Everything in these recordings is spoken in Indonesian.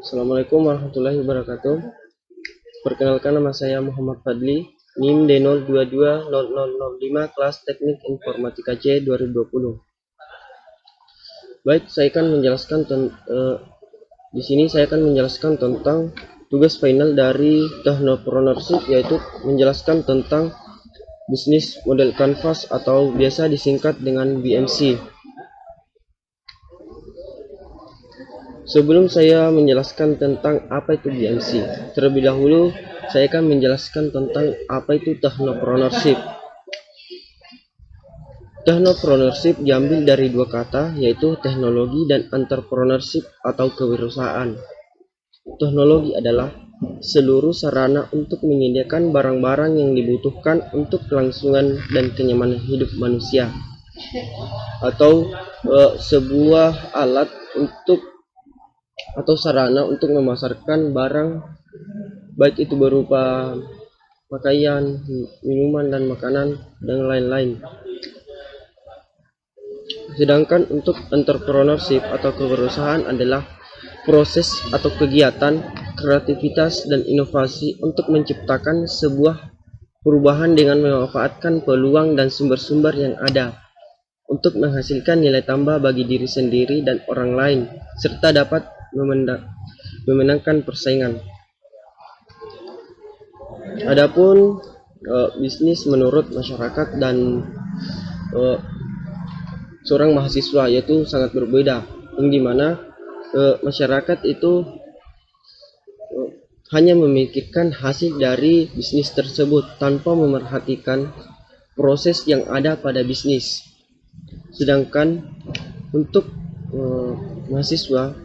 Assalamualaikum warahmatullahi wabarakatuh. Perkenalkan, nama saya Muhammad Fadli, NIM D022005, kelas Teknik Informatika C 2020. Baik, saya akan menjelaskan di sini saya akan menjelaskan tentang tugas final dari Technopreneurship, yaitu menjelaskan tentang bisnis model canvas atau biasa disingkat dengan BMC. Sebelum saya menjelaskan tentang apa itu BMC, terlebih dahulu saya akan menjelaskan tentang apa itu Technopreneurship. Technopreneurship diambil dari dua kata, yaitu teknologi dan entrepreneurship atau kewirausahaan. Teknologi adalah seluruh sarana untuk menyediakan barang-barang yang dibutuhkan untuk kelangsungan dan kenyamanan hidup manusia, atau sebuah alat atau sarana untuk memasarkan barang, baik itu berupa pakaian, minuman, dan makanan, dan lain-lain. Sedangkan untuk entrepreneurship atau kewirausahaan adalah proses atau kegiatan, kreativitas, dan inovasi untuk menciptakan sebuah perubahan dengan memanfaatkan peluang dan sumber-sumber yang ada untuk menghasilkan nilai tambah bagi diri sendiri dan orang lain, serta dapat memenangkan persaingan. Adapun bisnis menurut masyarakat dan seorang mahasiswa yaitu sangat berbeda, yang dimana masyarakat itu hanya memikirkan hasil dari bisnis tersebut tanpa memerhatikan proses yang ada pada bisnis. Sedangkan untuk mahasiswa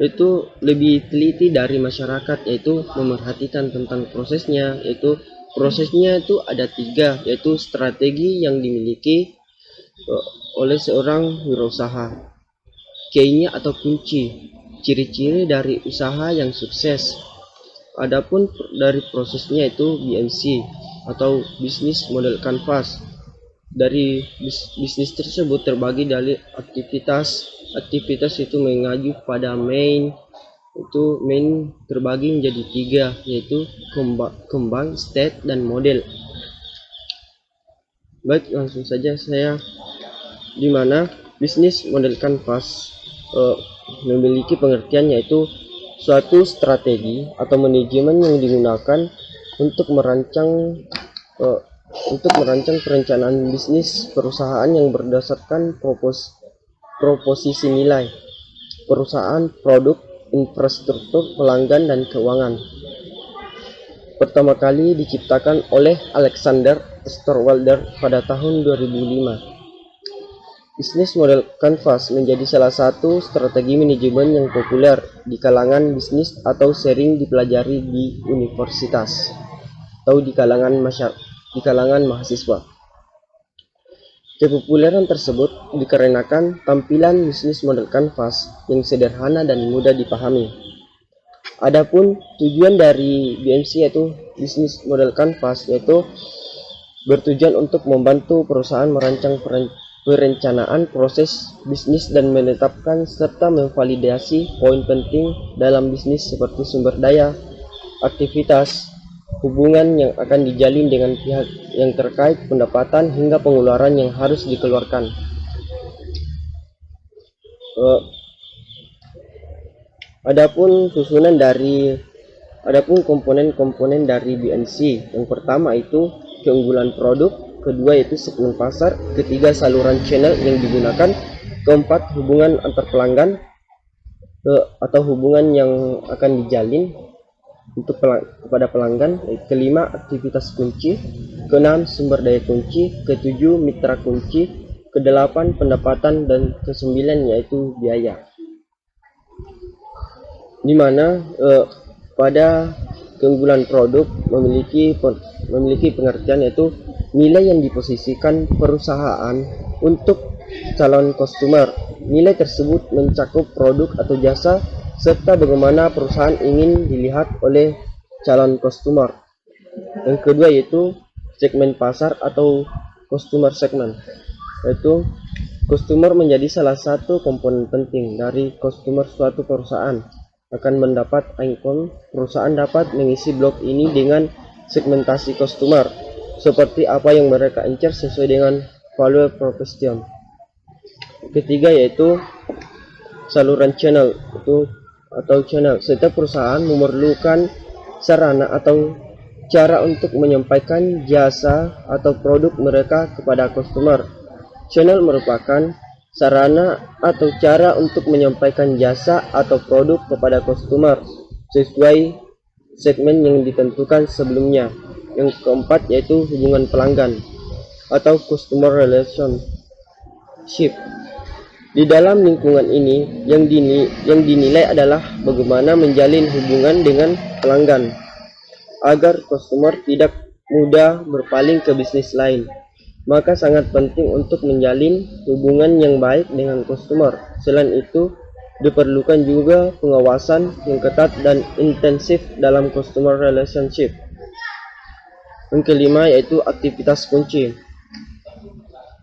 itu lebih teliti dari masyarakat, yaitu memerhatikan tentang prosesnya, yaitu prosesnya itu ada tiga, yaitu strategi yang dimiliki oleh seorang wirausaha, key-nya atau kunci, ciri-ciri dari usaha yang sukses. Adapun dari prosesnya itu BMC atau bisnis model canvas. Dari bisnis tersebut terbagi dari aktivitas itu mengacu pada main terbagi menjadi tiga, yaitu kembang, state, dan model. Baik, langsung saja di mana bisnis model canvas memiliki pengertian, yaitu suatu strategi atau manajemen yang digunakan untuk merancang perencanaan bisnis perusahaan yang berdasarkan proposisi nilai perusahaan, produk, infrastruktur, pelanggan, dan keuangan. Pertama kali diciptakan oleh Alexander Osterwalder pada tahun 2005. Bisnis model canvas menjadi salah satu strategi manajemen yang populer di kalangan bisnis atau sering dipelajari di universitas atau di kalangan mahasiswa. Kepopuleran tersebut dikarenakan tampilan bisnis model canvas yang sederhana dan mudah dipahami. Adapun tujuan dari BMC yaitu bisnis model canvas, yaitu bertujuan untuk membantu perusahaan merancang perencanaan proses bisnis dan menetapkan serta memvalidasi poin penting dalam bisnis seperti sumber daya, aktivitas, hubungan yang akan dijalin dengan pihak yang terkait, pendapatan, hingga pengeluaran yang harus dikeluarkan. Adapun komponen-komponen dari BMC, yang pertama itu keunggulan produk, kedua yaitu segmen pasar, ketiga saluran channel yang digunakan, keempat hubungan antar pelanggan atau hubungan yang akan dijalin kepada pelanggan, kelima aktivitas kunci, keenam sumber daya kunci, ketujuh mitra kunci, kedelapan pendapatan, dan kesembilan yaitu biaya. Dimana pada keunggulan produk memiliki pengertian, yaitu nilai yang diposisikan perusahaan untuk calon customer. Nilai tersebut mencakup produk atau jasa serta bagaimana perusahaan ingin dilihat oleh calon customer. Yang kedua yaitu segmen pasar atau customer segment, yaitu customer menjadi salah satu komponen penting dari customer suatu perusahaan. akan mendapat icon. Perusahaan dapat mengisi blok ini dengan segmentasi customer, seperti apa yang mereka incar sesuai dengan value proposition. Ketiga yaitu saluran channel atau channel. Setiap perusahaan memerlukan sarana atau cara untuk menyampaikan jasa atau produk mereka kepada customer. Channel merupakan sarana atau cara untuk menyampaikan jasa atau produk kepada customer sesuai segmen yang ditentukan sebelumnya. Yang keempat yaitu hubungan pelanggan atau customer relationship. Di dalam lingkungan ini yang dinilai adalah bagaimana menjalin hubungan dengan pelanggan agar customer tidak mudah berpaling ke bisnis lain. Maka sangat penting untuk menjalin hubungan yang baik dengan customer. Selain itu, diperlukan juga pengawasan yang ketat dan intensif dalam customer relationship. Yang kelima yaitu aktivitas kunci.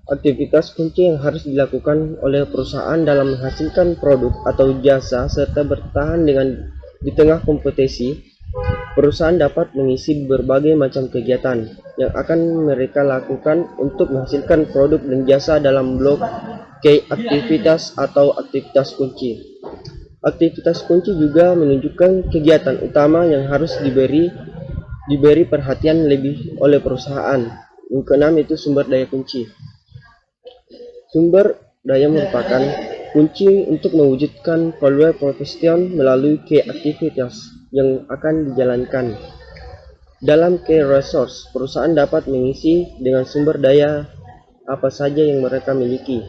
Aktivitas kunci yang harus dilakukan oleh perusahaan dalam menghasilkan produk atau jasa serta bertahan di tengah kompetisi. Perusahaan dapat mengisi berbagai macam kegiatan yang akan mereka lakukan untuk menghasilkan produk dan jasa dalam blok key aktivitas atau aktivitas kunci. Aktivitas kunci juga menunjukkan kegiatan utama yang harus diberi perhatian lebih oleh perusahaan. Yang keenam itu sumber daya kunci. Sumber daya merupakan kunci untuk mewujudkan value proposition melalui key aktivitas yang akan dijalankan. Dalam key resource, perusahaan dapat mengisi dengan sumber daya apa saja yang mereka miliki,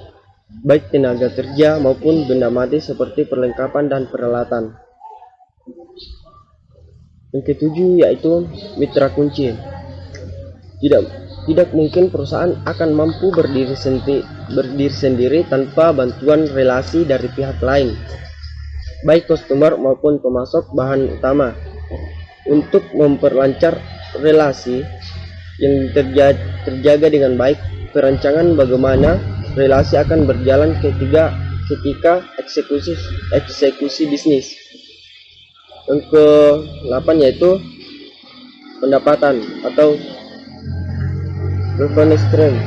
baik tenaga kerja maupun benda mati seperti perlengkapan dan peralatan. Yang ketujuh yaitu mitra kunci. Tidak mungkin perusahaan akan mampu berdiri sendiri tanpa bantuan relasi dari pihak lain, baik customer maupun pemasok bahan utama. Untuk memperlancar relasi yang terjaga dengan baik, perancangan bagaimana relasi akan berjalan ketika eksekusi bisnis. Yang ke-8 yaitu pendapatan atau revenue stream.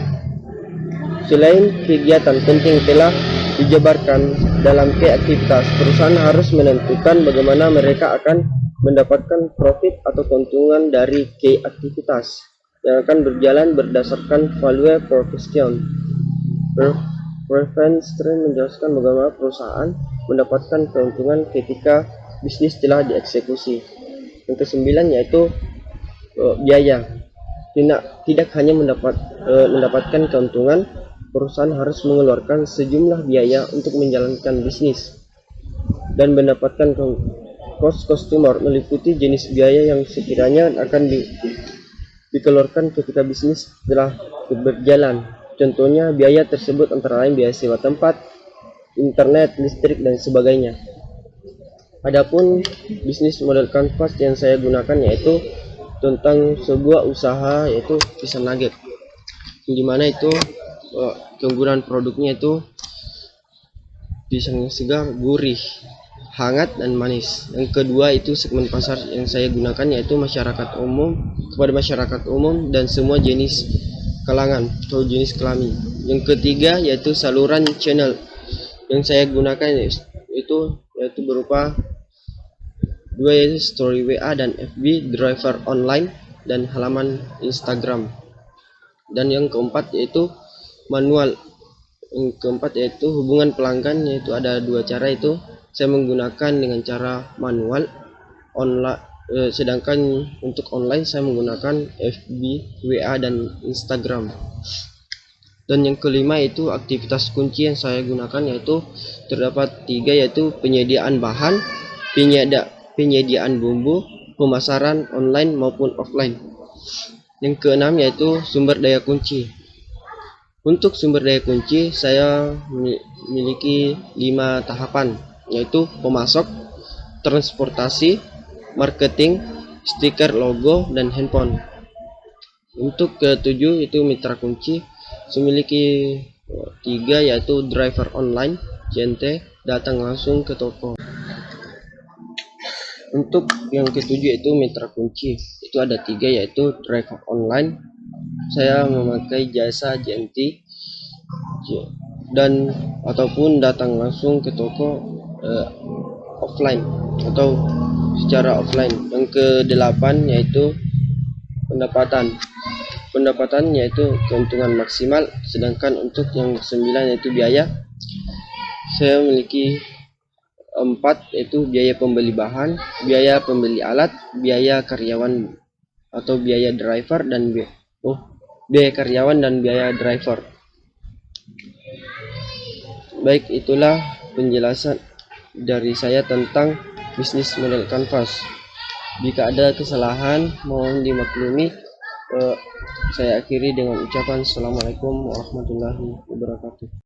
Selain kegiatan penting telah dijabarkan dalam key aktivitas, perusahaan harus menentukan bagaimana mereka akan mendapatkan profit atau keuntungan dari key aktivitas yang akan berjalan berdasarkan value proposition. Revenue stream menjelaskan bagaimana perusahaan mendapatkan keuntungan ketika bisnis telah dieksekusi. Yang ke-9 yaitu biaya. Tidak hanya mendapatkan keuntungan, perusahaan harus mengeluarkan sejumlah biaya untuk menjalankan bisnis dan mendapatkan cost customer meliputi jenis biaya yang sekiranya akan dikeluarkan ketika bisnis telah berjalan. Contohnya biaya tersebut antara lain biaya sewa tempat, internet, listrik, dan sebagainya. Adapun bisnis model canvas yang saya gunakan yaitu tentang sebuah usaha yaitu pisang nugget, dimana itu keunggulan produknya itu pisang segar, gurih, hangat, dan manis. Yang kedua itu segmen pasar yang saya gunakan yaitu masyarakat umum dan semua jenis kalangan atau jenis kelamin. Yang ketiga yaitu saluran channel yang saya gunakan yaitu berupa dua yaitu story WA dan FB, driver online, dan halaman Instagram. Dan yang keempat yaitu manual. Yang keempat yaitu hubungan pelanggan, yaitu ada dua cara, itu saya menggunakan dengan cara manual online, sedangkan untuk online saya menggunakan FB, WA, dan Instagram. Dan yang kelima itu aktivitas kunci yang saya gunakan yaitu terdapat 3 yaitu penyediaan bahan, penyediaan bumbu, pemasaran online maupun offline. Yang keenam yaitu sumber daya kunci. Untuk sumber daya kunci saya memiliki 5 tahapan, yaitu pemasok, transportasi, marketing, stiker logo, dan handphone. Untuk ketujuh itu mitra kunci, saya memiliki 3 yaitu driver online, JNT, datang langsung ke toko. Untuk yang ketujuh itu mitra kunci, itu ada 3, yaitu driver online. Saya memakai jasa JNT dan ataupun datang langsung ke toko offline atau secara offline. Yang ke-8 yaitu pendapatan yaitu keuntungan maksimal. Sedangkan untuk yang ke-9 yaitu biaya, saya memiliki 4, yaitu biaya pembeli bahan, biaya pembeli alat, biaya karyawan atau biaya driver, dan biaya karyawan dan biaya driver. Baik, itulah penjelasan dari saya tentang bisnis model kanvas. Jika ada kesalahan mohon dimaklumi. Saya akhiri dengan ucapan Assalamualaikum warahmatullahi wabarakatuh.